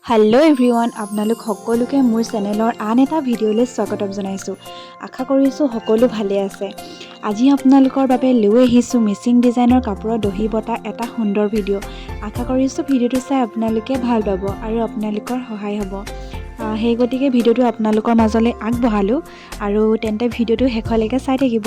Hello everyone आपनालोक সকলোকে মোৰ চেনেলৰ আন এটা ভিডিঅ'লৈ স্বাগতম জনাইছোঁ। আশা কৰিছোঁ সকলো ভালে আছে। আজি আপোনালোকৰ বাবে লৈ আহিছোঁ মিচিং ডিজাইনৰ কাপোৰৰ দহি বটা এটা সুন্দৰ ভিডিঅ'। আশা কৰিছোঁ ভিডিঅ'টো চাই আপোনালোকে ভাল পাব আৰু আপোনালোকৰ সহায় হ'ব। সেই গতিকে ভিডিঅ'টো আপোনালোকৰ মাজলৈ আগবঢ়ালোঁ আৰু তেন্তে ভিডিঅ'টো শেষলৈকে চাই থাকিব।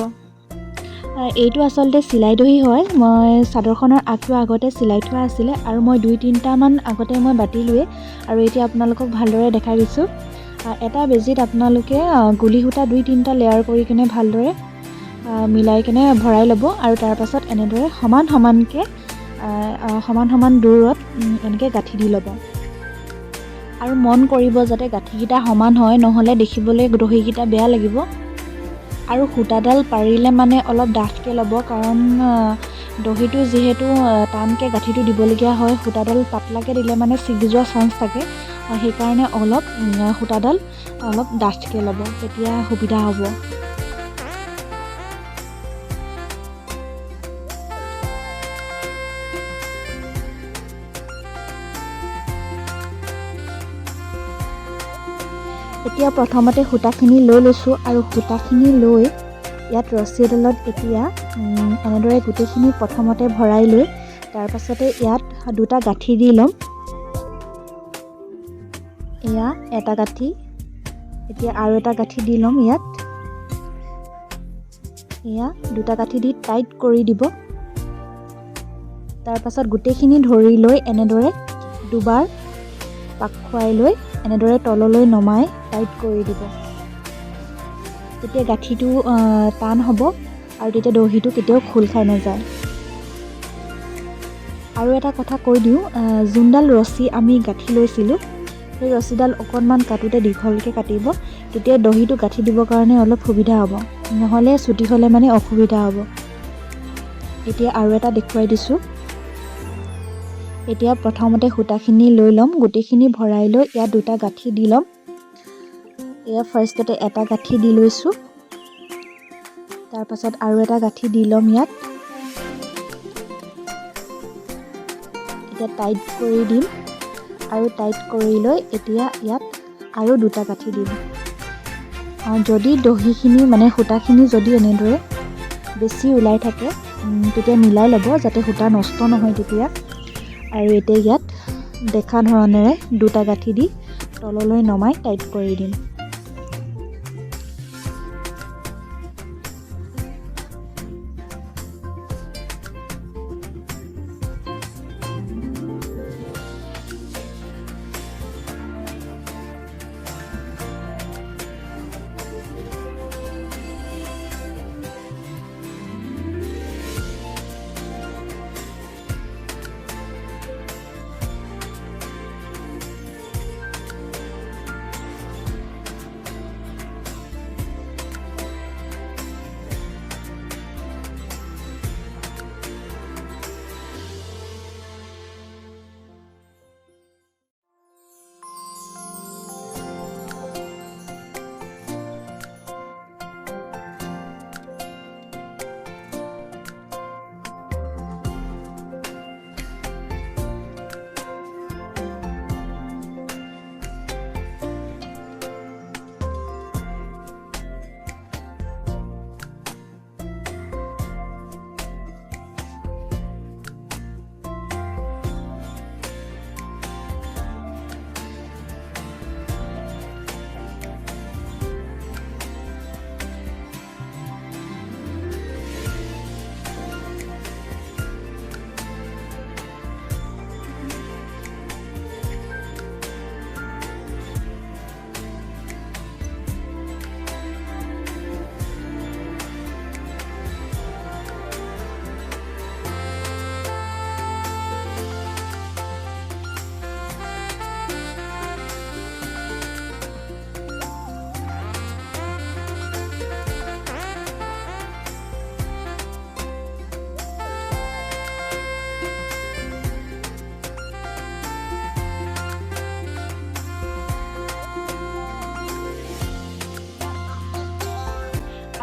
এইটো আচলতে চিলাই দহি হয়। মই চাদৰখনৰ আগটো আগতে চিলাই থোৱা আছিলে আৰু মই 2-3টা মান আগতে মই বাতিলোৱে আৰু এতিয়া আপোনালোকক ভালদৰে দেখাই দিছোঁ। এটা বেজিত আপোনালোকে গুলি সূতা 2-3টা লেয়াৰ কৰি কিনে ভালদৰে মিলাই কিনে ভৰাই ল'ব আৰু তাৰ পাছত এনেদৰে সমান দূৰত এনেকৈ গাঁঠি দি ল'ব আৰু মন কৰিব যাতে গাঁঠিকেইটা সমান হয়, নহ'লে দেখিবলৈ দহিকেইটা বেয়া লাগিব। আৰু সূতাডাল পাৰিলে মানে অলপ ডাঠকৈ ল'ব, কাৰণ দহিটো যিহেতু টানকৈ গাঁঠিটো দিবলগীয়া হয়। সূতাডাল পাতলাকৈ দিলে মানে ছিগি যোৱা চান্স থাকে, সেইকাৰণে সূতাডাল অলপ ডাঠকৈ ল'ব, তেতিয়া সুবিধা হ'ব। এতিয়া প্ৰথমতে সূতাখিনি লৈ লৈছোঁ আৰু সূতাখিনি লৈ ইয়াত ৰছী এডালত এতিয়া এনেদৰে গোটেইখিনি প্ৰথমতে ভৰাই লৈ তাৰ পাছতে ইয়াত 2টা গাঁঠি দি ল'ম। এয়া এটা গাঁঠি, এতিয়া আৰু এটা গাঁঠি দি ল'ম। ইয়াত এয়া 2টা গাঁঠি দি টাইট কৰি দিব। তাৰ পাছত গোটেইখিনি ধৰি লৈ এনেদৰে দুবাৰ পাক খুৱাই লৈ এনেদৰে তললৈ নমাই টাইট কৰি দিব। তেতিয়া গাঁঠিটো টান হ'ব আৰু তেতিয়া দহিটো কেতিয়াও খোল খাই নাযায়। আৰু এটা কথা কৈ দিওঁ, যোনডাল ৰছী আমি গাঁঠি লৈছিলোঁ সেই ৰছীডাল অকণমান কাটোতে দীঘলকৈ কাটিব, তেতিয়া দহিটো গাঁঠি দিবৰ কাৰণে অলপ সুবিধা হ'ব, নহ'লে চুটি হ'লে মানে অসুবিধা হ'ব। এতিয়া আৰু এটা দেখুৱাই দিছোঁ। এতিয়া প্ৰথমতে সূতাখিনি লৈ ল'ম, গোটেইখিনি ভৰাই লৈ ইয়াত 2টা গাঁঠি দি ল'ম। এয়া ফাৰ্ষ্টতে এটা গাঁঠি দি লৈছোঁ, তাৰ পাছত আৰু এটা গাঁঠি দি ল'ম ইয়াত। এতিয়া টাইট কৰি দিম আৰু টাইট কৰি লৈ এতিয়া ইয়াত আৰু 2টা গাঁঠি দিম। যদি দহিখিনি মানে সূতাখিনি যদি এনেদৰে বেছি ওলাই থাকে তেতিয়া মিলাই ল'ব, যাতে সূতা নষ্ট নহয় তেতিয়া। আৰু এতিয়া ইয়াত দেখা ধৰণেৰে 2টা গাঁঠি দি তললৈ নমাই টাইট কৰি দিম।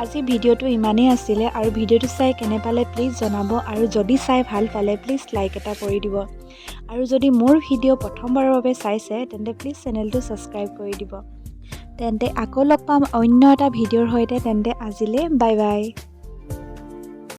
আজি ভিডিঅ'টো ইমানেই আছিলে আৰু ভিডিঅ'টো চাই কেনে পালে প্লিজ জনাব আৰু যদি চাই ভাল পালে প্লিজ লাইক এটা কৰি দিব আৰু যদি মোৰ ভিডিঅ' প্ৰথমবাৰৰ বাবে চাইছে তেন্তে প্লিজ চেনেলটো ছাবস্ক্ৰাইব কৰি দিব। তেন্তে আকৌ লগ পাম অন্য এটা ভিডিঅ'ৰ সৈতে। তেন্তে আজিলৈ বাই বাই।